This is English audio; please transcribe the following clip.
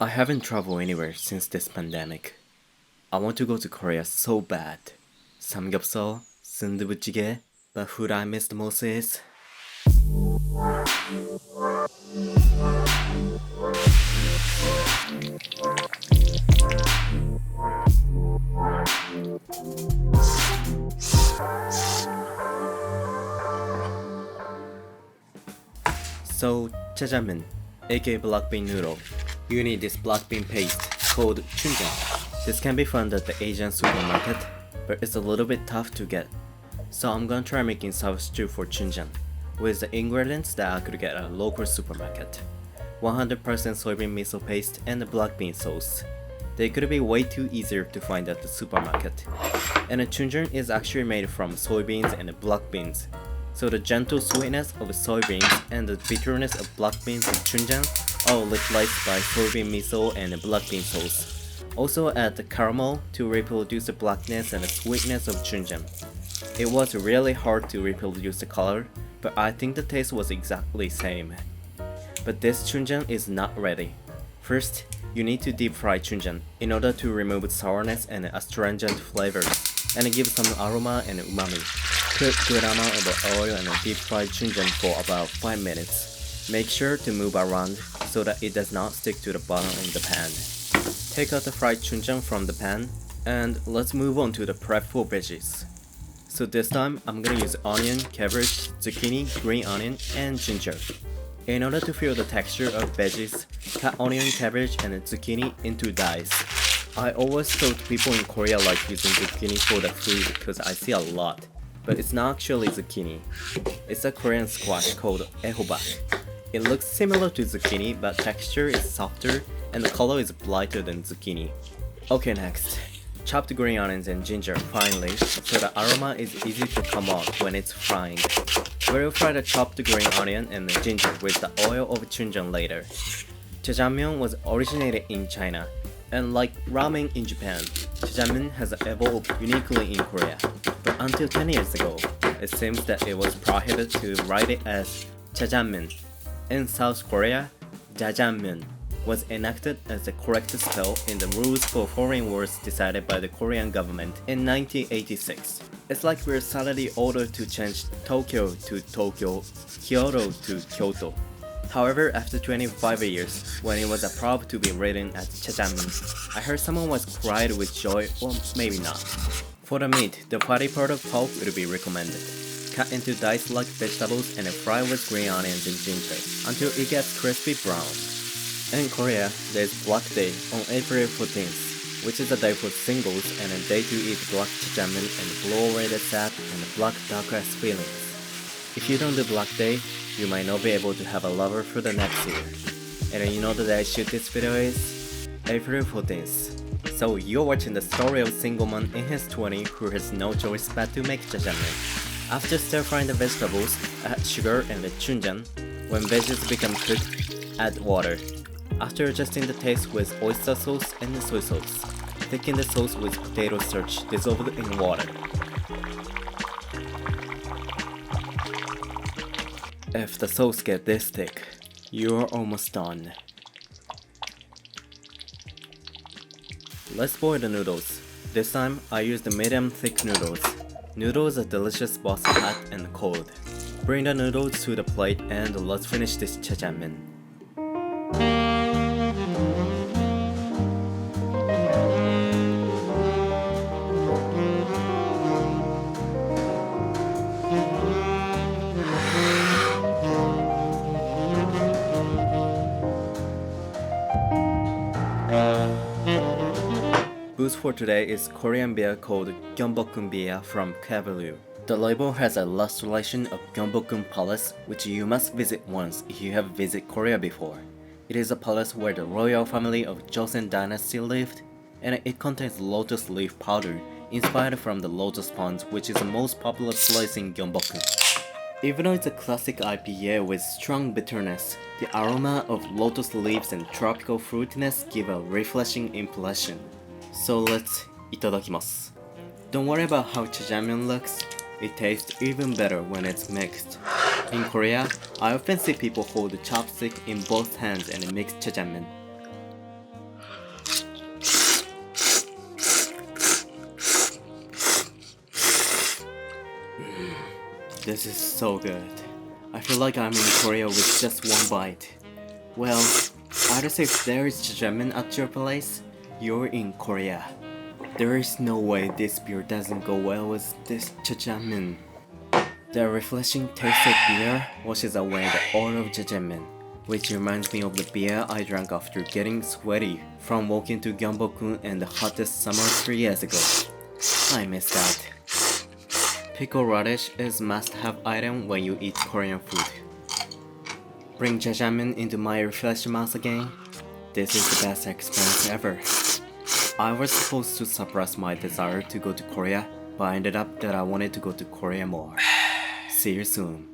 I haven't traveled anywhere since this pandemic. I want to go to Korea so bad. 삼겹살, 순두부찌개, but food I miss the most is so jjajangmyeon, aka black bean noodle. You need this black bean paste called chun. This can be found at the Asian supermarket, but it's a little bit tough to get. So I'm gonna try making sour stew for chunjang with the ingredients that I could get at a local supermarket. 100% soybean miso paste and the black bean sauce. They could be way too easier to find at the supermarket. And the chunjang is actually made from soybeans and black beans. So the gentle sweetness of soybeans and the bitterness of black beans in chunjang are replaced by soybean miso and black bean sauce. Also add the caramel to reproduce the blackness and the sweetness of chunjang. It was really hard to reproduce the color, but I think the taste was exactly same. But this chunjang is not ready. First, you need to deep fry chunjang in order to remove sourness and astringent flavors, and give some aroma and umami. Put good amount of oil and deep fry chunjang for about 5 minutes. Make sure to move around so that it does not stick to the bottom of the pan. Take out the fried chunjang from the pan, and let's move on to the prep for veggies. So this time, I'm gonna use onion, cabbage, zucchini, green onion, and ginger. In order to feel the texture of veggies, cut onion, cabbage, and zucchini into dice. I always thought people in Korea like using zucchini for the food because I see a lot, but it's not actually zucchini. It's a Korean squash called ehobak. It looks similar to zucchini, but texture is softer and the color is lighter than zucchini. Okay, next. Chop the green onions and ginger finely so the aroma is easy to come out when it's frying. We'll fry the chopped green onion and the ginger with the oil of chunjang later. Jjajangmyeon was originated in China, and like ramen in Japan, jjajangmyeon has evolved uniquely in Korea. But until 10 years ago, it seems that it was prohibited to write it as jjajangmyeon. In South Korea, jjajangmyeon was enacted as the correct spell in the rules for foreign words decided by the Korean government in 1986. It's like we're suddenly ordered to change Tokyo to Tokyo, Kyoto to Kyoto. However, after 25 years, when it was approved to be written as jjajangmyeon, I heard someone was cried with joy, or maybe not. For the meat, the fatty part of pork would be recommended. Cut into dice-like vegetables and fry with green onions and ginger until it gets crispy brown. In Korea, there's Black Day on April 14th, which is a day for singles and a day to eat black jjajangmyeon and blow away the sad and black dark-ass feelings. If you don't do Black Day, you might not be able to have a lover for the next year. And you know the day I shoot this video is April 14th. So you're watching the story of a single man in his 20s who has no choice but to make jjajangmyeon. After stir-frying the vegetables, add sugar and the chunjang. When veggies become cooked, add water. After adjusting the taste with oyster sauce and soy sauce, thicken the sauce with potato starch dissolved in water. If the sauce gets this thick, you're almost done. Let's boil the noodles. This time, I use the medium thick noodles. Noodles are delicious both hot and cold. Bring the noodles to the plate and let's finish this jjajangmyeon. Booze for today is Korean beer called Gyeongbokgung Beer from Cabbage. The label has a illustration of Gyeongbokgung Palace, which you must visit once if you have visited Korea before. It is a palace where the royal family of Joseon dynasty lived, and it contains lotus leaf powder inspired from the lotus ponds, which is the most popular place in Gyeongbokgung. Even though it's a classic IPA with strong bitterness, the aroma of lotus leaves and tropical fruitiness give a refreshing impression. So let's itadakimasu. Don't worry about how jjajangmyeon looks, it tastes even better when it's mixed. In Korea, I often see people hold the chopstick in both hands and mix jjajangmyeon. This is so good. I feel like I'm in Korea with just one bite. Well, I'd say if there is jjajangmyeon at your place, you're in Korea. There is no way this beer doesn't go well with this jjajangmyeon. The refreshing taste of beer washes away the odor of jjajangmyeon, which reminds me of the beer I drank after getting sweaty from walking to Gyeongbokgung in the hottest summer 3 years ago. I miss that. Pickled radish is must-have item when you eat Korean food. Bring jjajangmyeon into my refreshed mouth again. This is the best experience ever. I was supposed to suppress my desire to go to Korea, but I ended up that I wanted to go to Korea more. See you soon.